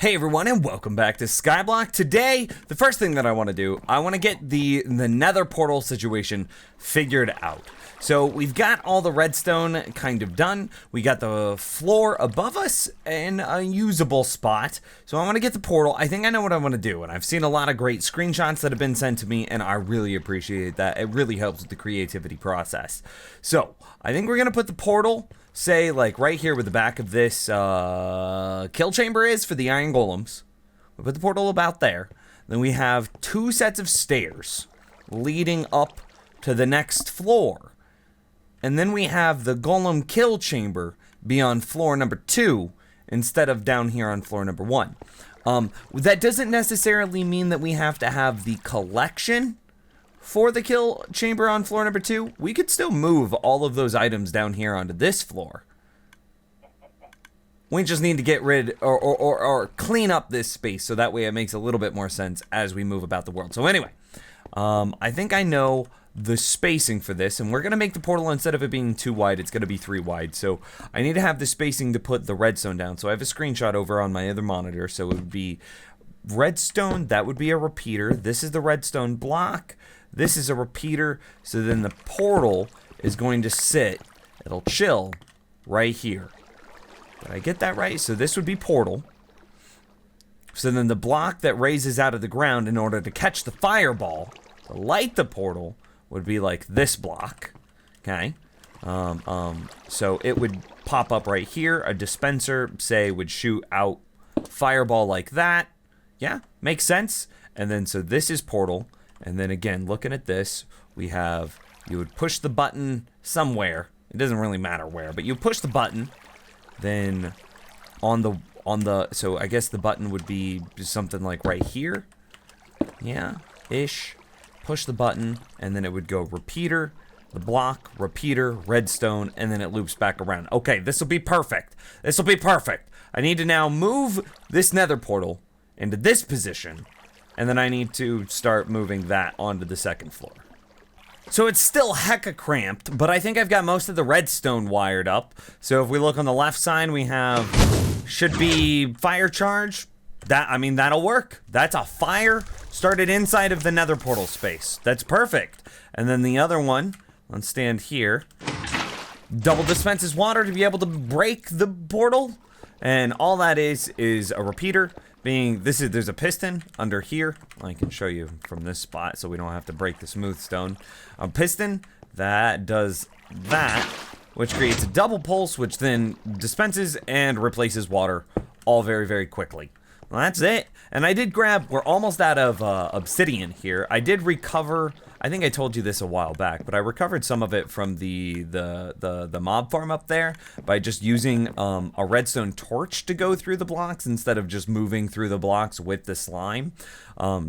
Hey everyone, and welcome back to Skyblock. Today, the first thing that I want to do, I want to get the Nether Portal situation figured out. So we've got all the redstone kind of done. We got the floor above us in a usable spot. So I want to get the portal. I think I know what I want to do, and I've seen a lot of great screenshots that have been sent to me, and I really appreciate that. It really helps with the creativity process. So I think we're going to put the portal, say, like right here where the back of this kill chamber is for the iron golems. We'll put the portal about there. Then we have two sets of stairs leading up to the next floor. And then we have the golem kill chamber be on floor number 2 instead of down here on floor number 1. That doesn't necessarily mean that we have to have the collection for the kill chamber on floor number 2. We could still move all of those items down here onto this floor. We just need to get rid or clean up this space so that way it makes a little bit more sense as we move about the world. So anyway, I think I know the spacing for this, and we're gonna make the portal, instead of it being 2 wide, it's gonna be 3 wide. So I need to have the spacing to put the redstone down. So I have a screenshot over on my other monitor. So it would be redstone, that would be a repeater. This is the redstone block. This is a repeater. So then the portal is going to sit, it'll chill right here. Did I get that right? So this would be portal. So then the block that raises out of the ground in order to catch the fireball, to light the portal, would be like this block, okay? So it would pop up right here. A dispenser, say, would shoot out fireball like that. Yeah, makes sense. And then, so this is portal. And then again, looking at this, we have, you would push the button somewhere. It doesn't really matter where, but you push the button. Then on the, so I guess the button would be something like right here. Yeah, ish. Push the button, and then it would go repeater, the block, repeater, redstone, and then it loops back around. Okay, this will be perfect. This will be perfect. I need to now move this nether portal into this position, and then I need to start moving that onto the second floor. So it's still hecka cramped, but I think I've got most of the redstone wired up. So if we look on the left side, we have, should be fire charge. That'll work. That's a fire started inside of the nether portal space. That's perfect. And then the other one, let's stand here. Double dispenses water to be able to break the portal. And all that is a repeater. There's a piston under here. I can show you from this spot so we don't have to break the smooth stone. A piston that does that, which creates a double pulse, which then dispenses and replaces water all very, very quickly. Well, that's it. And I did grab, we're almost out of obsidian here. I did recover, I think I told you this a while back, but I recovered some of it from the mob farm up there by just using a redstone torch to go through the blocks instead of just moving through the blocks with the slime.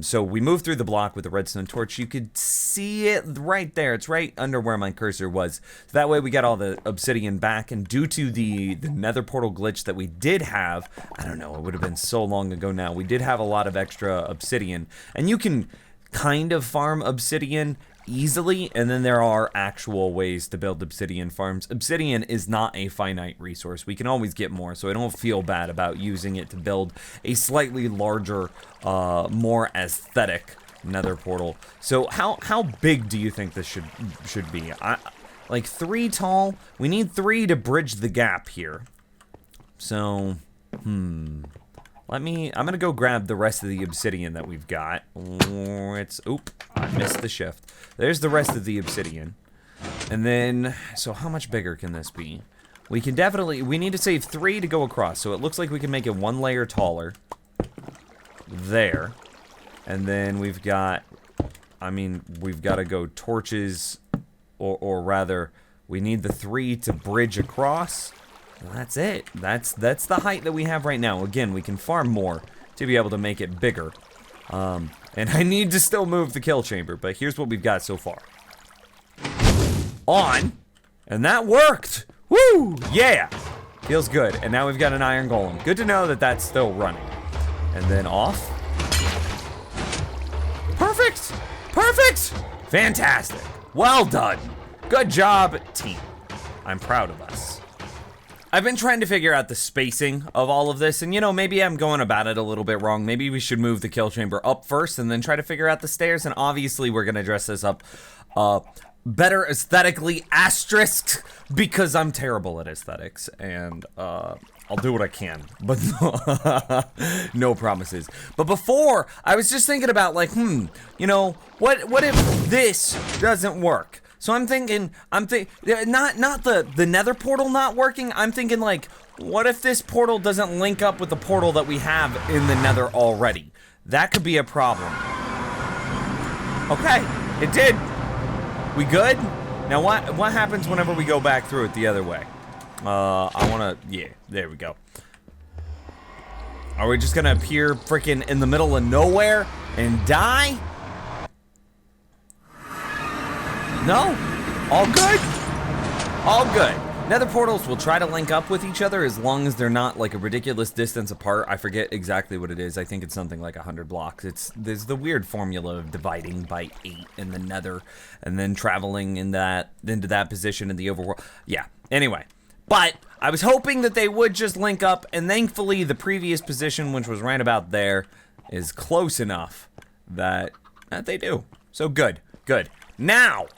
So we moved through the block with the redstone torch. You could see it right there. It's right under where my cursor was. So that way we got all the obsidian back, and due to the nether portal glitch that we did have, I don't know, it would have been so long ago now, we did have a lot of extra obsidian, and you can kind of farm obsidian easily, and then there are actual ways to build obsidian farms. Obsidian is not a finite resource. We can always get more, so I don't feel bad about using it to build a slightly larger, more aesthetic nether portal. So how big do you think this should be? Like 3 tall? We need 3 to bridge the gap here. So, I'm gonna go grab the rest of the obsidian that we've got. I missed the shift. There's the rest of the obsidian. And then, so how much bigger can this be? We need to save 3 to go across. So it looks like we can make it 1 layer taller. There. And then we've got to go torches, or rather, we need the 3 to bridge across. That's it. That's the height that we have right now. Again, we can farm more to be able to make it bigger. And I need to still move the kill chamber, but here's what we've got so far. On, and that worked. Woo! Yeah! Feels good. And now we've got an iron golem. Good to know that that's still running. And then off. Perfect! Perfect! Fantastic. Well done. Good job, team. I'm proud of us. I've been trying to figure out the spacing of all of this, and you know, maybe I'm going about it a little bit wrong. Maybe we should move the kill chamber up first and then try to figure out the stairs, and obviously we're gonna dress this up better aesthetically, asterisk, because I'm terrible at aesthetics, and I'll do what I can, but no promises. But before, I was just thinking about like, you know, what if this doesn't work? So I'm thinking, not the Nether portal not working. I'm thinking like, what if this portal doesn't link up with the portal that we have in the Nether already? That could be a problem. Okay, it did. We good? Now what happens whenever we go back through it the other way? Yeah, there we go. Are we just gonna appear freaking in the middle of nowhere and die? No? All good? All good. Nether portals will try to link up with each other as long as they're not like a ridiculous distance apart. I forget exactly what it is. I think it's something like 100 blocks. There's the weird formula of dividing by 8 in the Nether and then traveling into that position in the overworld. Yeah, anyway. But I was hoping that they would just link up, and thankfully the previous position, which was right about there, is close enough that they do. So good. Now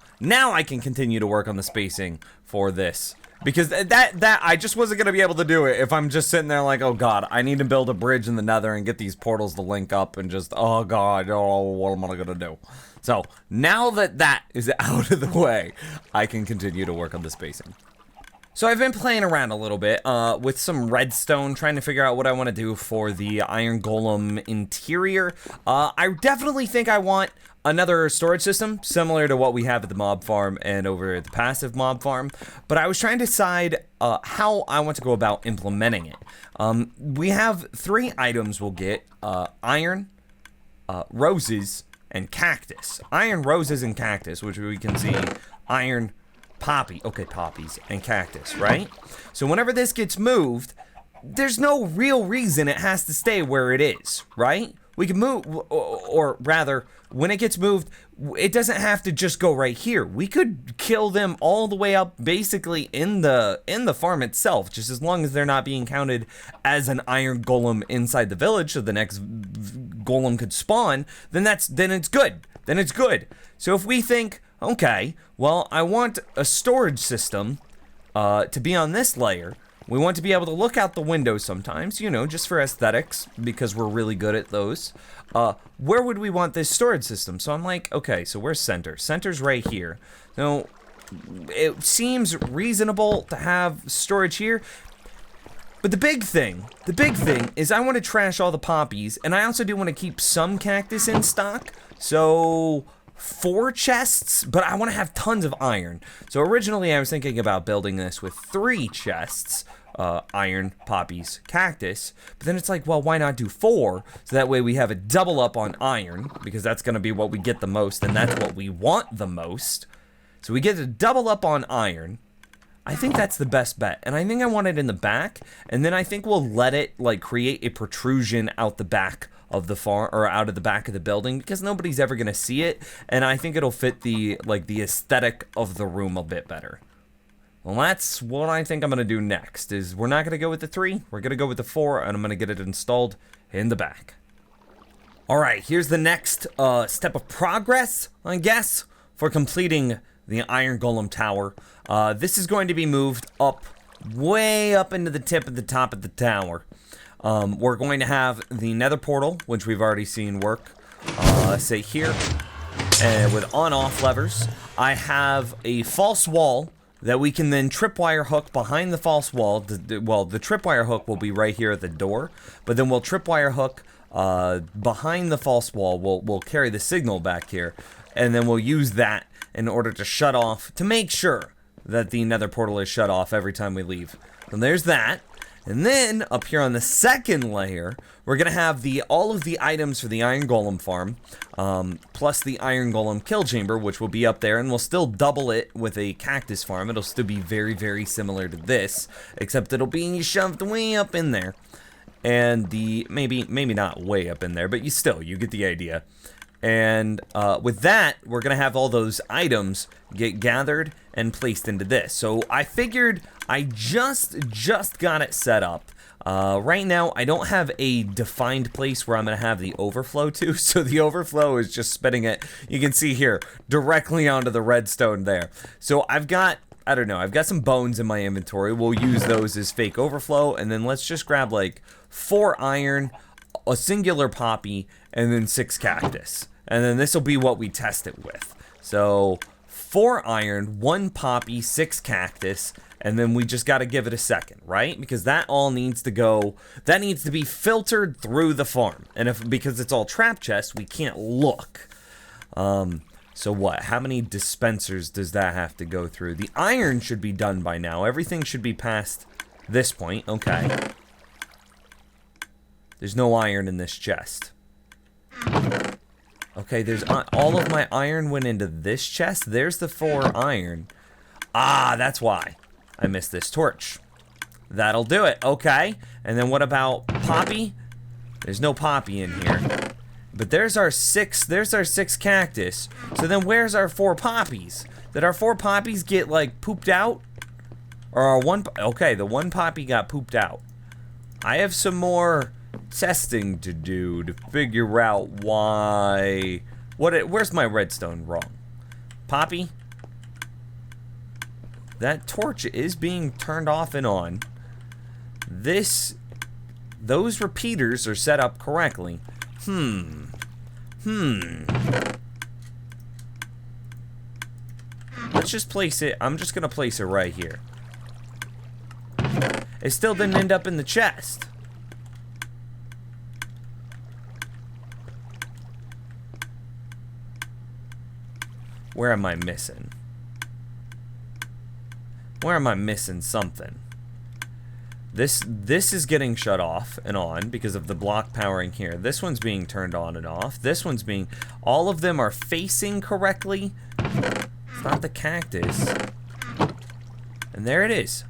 I can continue to work on the spacing for this. Because that I just wasn't going to be able to do it if I'm just sitting there like, oh god, I need to build a bridge in the Nether and get these portals to link up and just, oh god, oh, what am I going to do? So, now that is out of the way, I can continue to work on the spacing. So I've been playing around a little bit with some redstone, trying to figure out what I want to do for the iron golem interior. I definitely think I want another storage system, similar to what we have at the mob farm and over at the passive mob farm. But I was trying to decide how I want to go about implementing it. We have 3 items we'll get, iron, roses, and cactus. Iron, roses, and cactus, which we can see iron, poppies and cactus, right? So whenever this gets moved, there's no real reason it has to stay where it is, right? We can move, or rather, when it gets moved, it doesn't have to just go right here. We could kill them all the way up, basically in the farm itself, just as long as they're not being counted as an iron golem inside the village, so the next golem could spawn. Then it's good. Then it's good. So if we think, okay, well, I want a storage system to be on this layer. We want to be able to look out the window sometimes, you know, just for aesthetics, because we're really good at those. Where would we want this storage system? So I'm like, okay, so where's center? Center's right here. Now, it seems reasonable to have storage here. But the big thing is I want to trash all the poppies, and I also do want to keep some cactus in stock. So 4 chests, but I want to have tons of iron. So originally I was thinking about building this with 3 chests, iron, poppies, cactus, but then it's like, well, why not do 4? So that way we have a double up on iron, because that's going to be what we get the most, and that's what we want the most. So we get a double up on iron. I think that's the best bet, and I think I want it in the back, and then I think we'll let it like create a protrusion out the back of the farm, or out of the back of the building, because nobody's ever gonna see it, and I think it'll fit the aesthetic of the room a bit better. Well, that's what I think I'm gonna do next. Is we're not gonna go with the 3, we're gonna go with the 4, and I'm gonna get it installed in the back. All right, here's the next step of progress, I guess, for completing the iron golem tower. This is going to be moved up, way up into the tip of the top of the tower. We're going to have the Nether Portal, which we've already seen work, say here, with on-off levers. I have a false wall that we can then tripwire hook behind the false wall. Well, the tripwire hook will be right here at the door, but then we'll tripwire hook behind the false wall. We'll carry the signal back here, and then we'll use that in order to shut off, to make sure that the Nether Portal is shut off every time we leave. And there's that. And then, up here on the second layer, we're going to have all of the items for the Iron Golem farm, plus the Iron Golem kill chamber, which will be up there, and we'll still double it with a cactus farm. It'll still be very, very similar to this, except it'll be shoved way up in there. And maybe not way up in there, but you get the idea. And with that, we're going to have all those items get gathered and placed into this. So I figured I just got it set up. Right now, I don't have a defined place where I'm going to have the overflow to, so the overflow is just spitting it, you can see here, directly onto the redstone there. So I've got, I don't know, I've got some bones in my inventory. We'll use those as fake overflow, and then let's just grab like 4 iron, a singular poppy, and then 6 cactus. And then this will be what we test it with. So 4 iron, 1 poppy, 6 cactus, and then we just got to give it a second, right? Because that all needs to go, that needs to be filtered through the farm. And because it's all trap chests, we can't look. So what? How many dispensers does that have to go through? The iron should be done by now. Everything should be past this point. Okay. There's no iron in this chest. Okay, there's all of my iron went into this chest. There's the 4 iron. Ah, that's why I missed this torch. That'll do it. Okay. And then what about poppy? There's no poppy in here. But there's our 6 cactus. So then where's our 4 poppies? Did our 4 poppies get like pooped out? Or our 1, okay, the 1 poppy got pooped out. I have some more testing to do to figure out why. Where's my redstone wrong? Poppy? That torch is being turned off and on. Those repeaters are set up correctly. Let's just place it. I'm just gonna place it right here. It still didn't end up in the chest. Where am I missing? Where am I missing something? This is getting shut off and on because of the block powering here. This one's being turned on and off. This one's being... All of them are facing correctly. It's not the cactus. And there it is.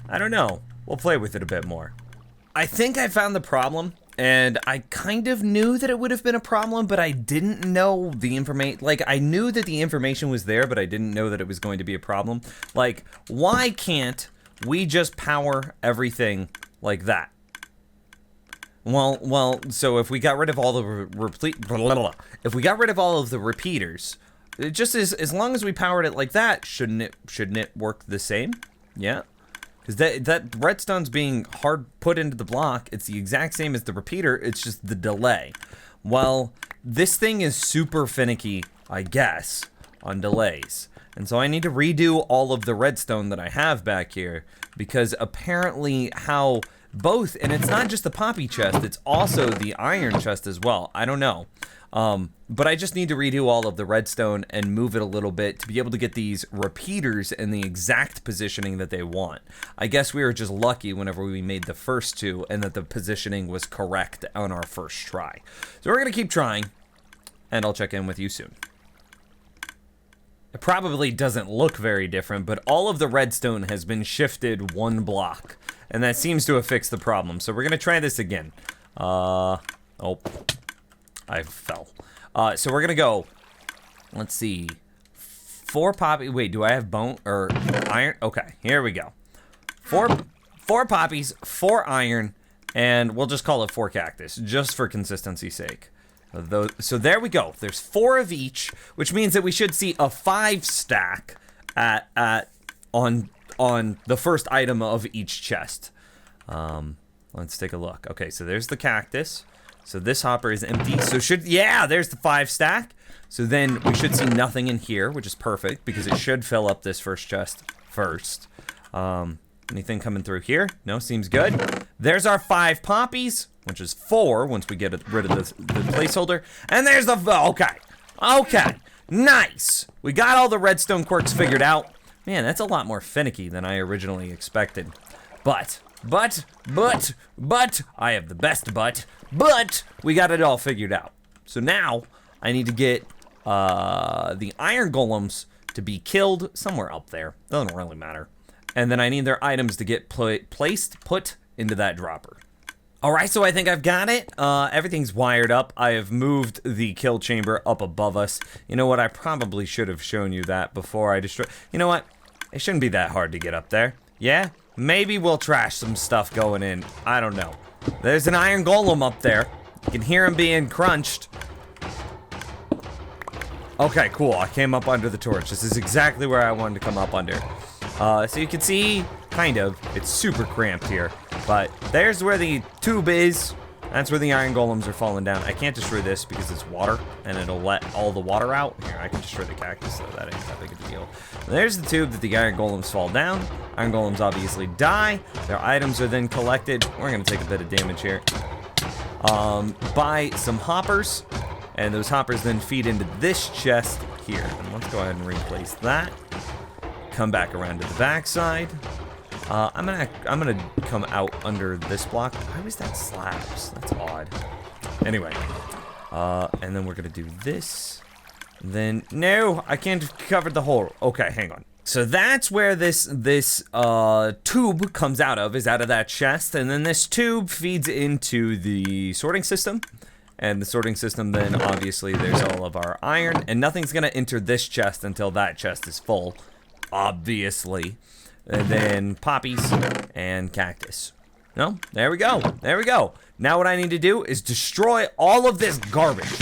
I don't know. We'll play with it a bit more. I think I found the problem. And I kind of knew that it would have been a problem, but I didn't know the information. Like, I knew that the information was there, but I didn't know that it was going to be a problem. Like, why can't we just power everything like that? Well, so if we got rid of all the repeaters, it just as long as we powered it like that, shouldn't it work the same? Yeah. Because that redstone's being hard put into the block. It's the exact same as the repeater. It's just the delay. Well, this thing is super finicky, I guess, on delays. And so I need to redo all of the redstone that I have back here. Because apparently how both, and it's not just the poppy chest, it's also the iron chest as well. I don't know. But I just need to redo all of the redstone and move it a little bit to be able to get these repeaters in the exact positioning that they want. I guess we were just lucky whenever we made the first 2 and that the positioning was correct on our first try. So we're going to keep trying, and I'll check in with you soon. It probably doesn't look very different, but all of the redstone has been shifted 1 block, and that seems to have fixed the problem. So we're going to try this again. Oh. I fell. So we're gonna go. Let's see. 4 poppy. Wait, do I have bone or iron? Okay, here we go. 4 poppies, 4 iron, and we'll just call it 4 cactus, just for consistency's sake. So there we go. There's 4 of each, which means that we should see a 5 stack on the first item of each chest. Let's take a look. Okay, so there's the cactus. So this hopper is empty. So there's the 5 stack. So then we should see nothing in here, which is perfect because it should fill up this first chest first. Anything coming through here? No, seems good. There's our 5 poppies, which is 4 once we get rid of the placeholder. And there's the, okay, nice. We got all the redstone quirks figured out. Man, that's a lot more finicky than I originally expected. But, I have the best but we got it all figured out. So now I need to get the iron golems to be killed somewhere up there. Doesn't really matter. And then I need their items to get put into that dropper. All right, so I think I've got it. Everything's wired up. I have moved the kill chamber up above us. You know what? I probably should have shown you that before I destroy. You know what? It shouldn't be that hard to get up there. Yeah? Maybe we'll trash some stuff going in. I don't know. There's an iron golem up there. You can hear him being crunched. Okay, cool. I came up under the torch. This is exactly where I wanted to come up under. So you can see, kind of, it's super cramped here. But there's where the tube is. That's where the iron golems are falling down. I can't destroy this because it's water, and it'll let all the water out. Here, I can destroy the cactus, so that ain't that big of a deal. There's the tube that the iron golems fall down. Iron golems obviously die. Their items are then collected. We're going to take a bit of damage here. By some hoppers, and those hoppers then feed into this chest here. And let's go ahead and replace that. Come back around to the backside. I'm gonna come out under this block. Why was that slabs? That's odd. Anyway, and then we're gonna do this. Then no, I can't cover the hole. Okay, hang on. So that's where this tube comes out of, is out of that chest, and then this tube feeds into the sorting system. And the sorting system, then obviously there's all of our iron, and nothing's gonna enter this chest until that chest is full, obviously. And then poppies and cactus. No, there we go. There we go. Now what I need to do is destroy all of this garbage.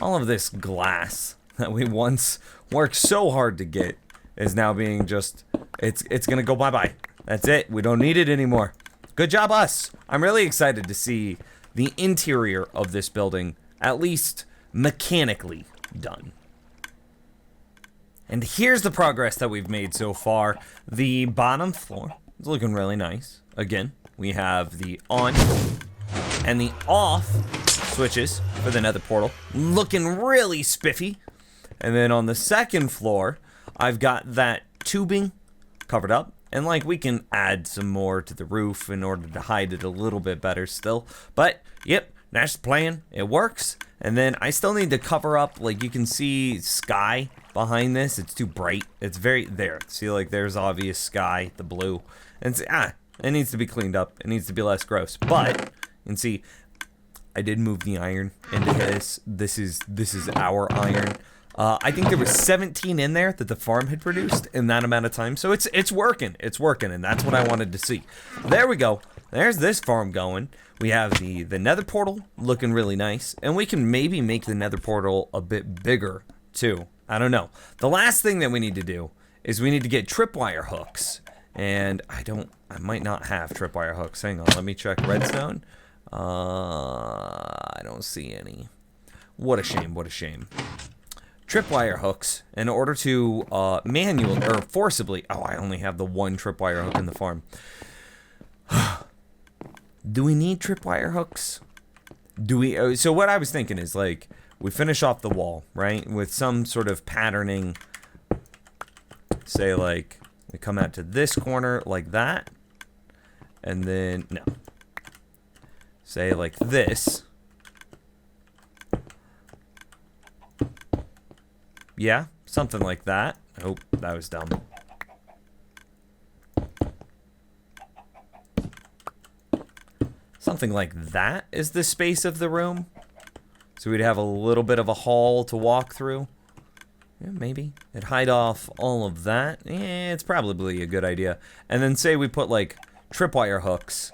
All of this glass that we once worked so hard to get is now being just, it's gonna go bye-bye. That's it. We don't need it anymore. Good job, us. I'm really excited to see the interior of this building, at least mechanically, done. And here's the progress that we've made so far. The bottom floor is looking really nice. Again, we have the on and the off switches for the Nether Portal, looking really spiffy. And then on the second floor, I've got that tubing covered up. And like, we can add some more to the roof in order to hide it a little bit better still. But, yep, that's the plan. It works. And then I still need to cover up, like, you can see sky behind this. It's too bright. It's very, there. See, like, there's obvious sky, the blue. And it's, it needs to be cleaned up. It needs to be less gross. But, you can see, I did move the iron into this. This is our iron. I think there was 17 in there that the farm had produced in that amount of time. So it's working. It's working, and that's what I wanted to see. There we go. There's this farm going. We have the Nether Portal looking really nice. And we can maybe make the Nether Portal a bit bigger, too. I don't know. The last thing that we need to do is we need to get tripwire hooks. And I might not have tripwire hooks. Hang on, let me check redstone. I don't see any. What a shame, what a shame. Tripwire hooks in order to manually or forcibly. Oh, I only have the one tripwire hook in the farm. Do we need tripwire hooks? Do we? So what I was thinking is, like, we finish off the wall, right, with some sort of patterning. Say, like, we come out to this corner like that, and then no. Say like this. Yeah, something like that. Oh, that was dumb. Something like that is the space of the room. So we'd have a little bit of a hall to walk through. Yeah, maybe. It'd hide off all of that. Yeah, it's probably a good idea. And then say we put like tripwire hooks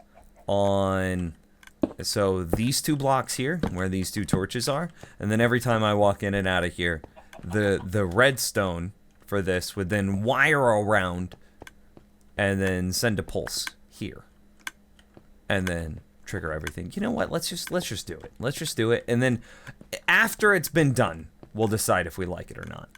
on, so these two blocks here, where these two torches are. And then every time I walk in and out of here, the redstone for this would then wire around and then send a pulse here. And then trigger everything. You know what? Let's just do it. Let's just do it. And then after it's been done, we'll decide if we like it or not.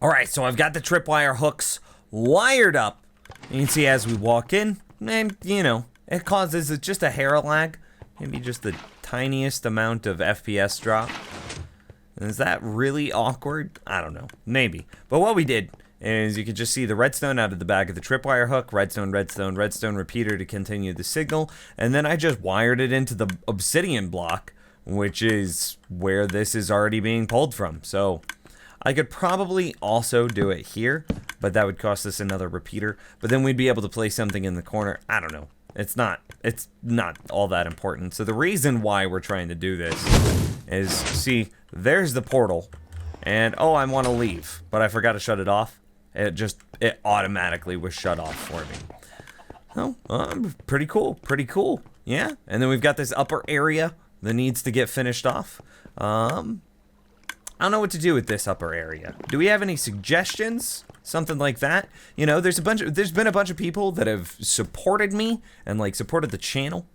All right, so I've got the tripwire hooks wired up. You can see as we walk in, and you know, it causes just a hair lag, maybe just the tiniest amount of FPS drop. Is that really awkward? I don't know, maybe. But what we did is you could just see the redstone out of the back of the tripwire hook, redstone, redstone, redstone repeater to continue the signal, and then I just wired it into the obsidian block, which is where this is already being pulled from. So I could probably also do it here, but that would cost us another repeater. But then we'd be able to place something in the corner. I don't know. It's not all that important. So the reason why we're trying to do this is, see, there's the portal, and oh, I want to leave, but I forgot to shut it off. It automatically was shut off for me. Oh, pretty cool, yeah. And then we've got this upper area that needs to get finished off. I don't know what to do with this upper area. Do we have any suggestions? Something like that? You know, there's been a bunch of people that have supported me and like supported the channel.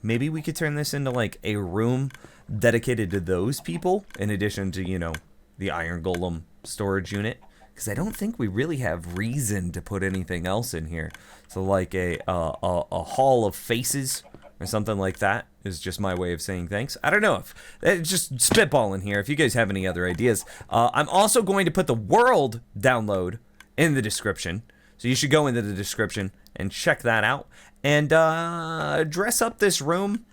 Maybe we could turn this into like a room dedicated to those people in addition to, you know, the Iron Golem storage unit. Because I don't think we really have reason to put anything else in here. So like a hall of faces or something like that is just my way of saying thanks. I don't know, if it's just spitballing here. If you guys have any other ideas, I'm also going to put the world download in the description, so you should go into the description and check that out and dress up this room,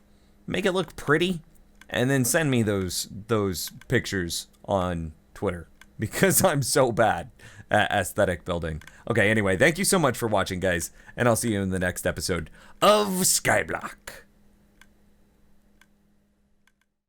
make it look pretty, and then send me those pictures on Twitter, because I'm so bad at aesthetic building. Okay, anyway, thank you so much for watching, guys, and I'll see you in the next episode of Skyblock.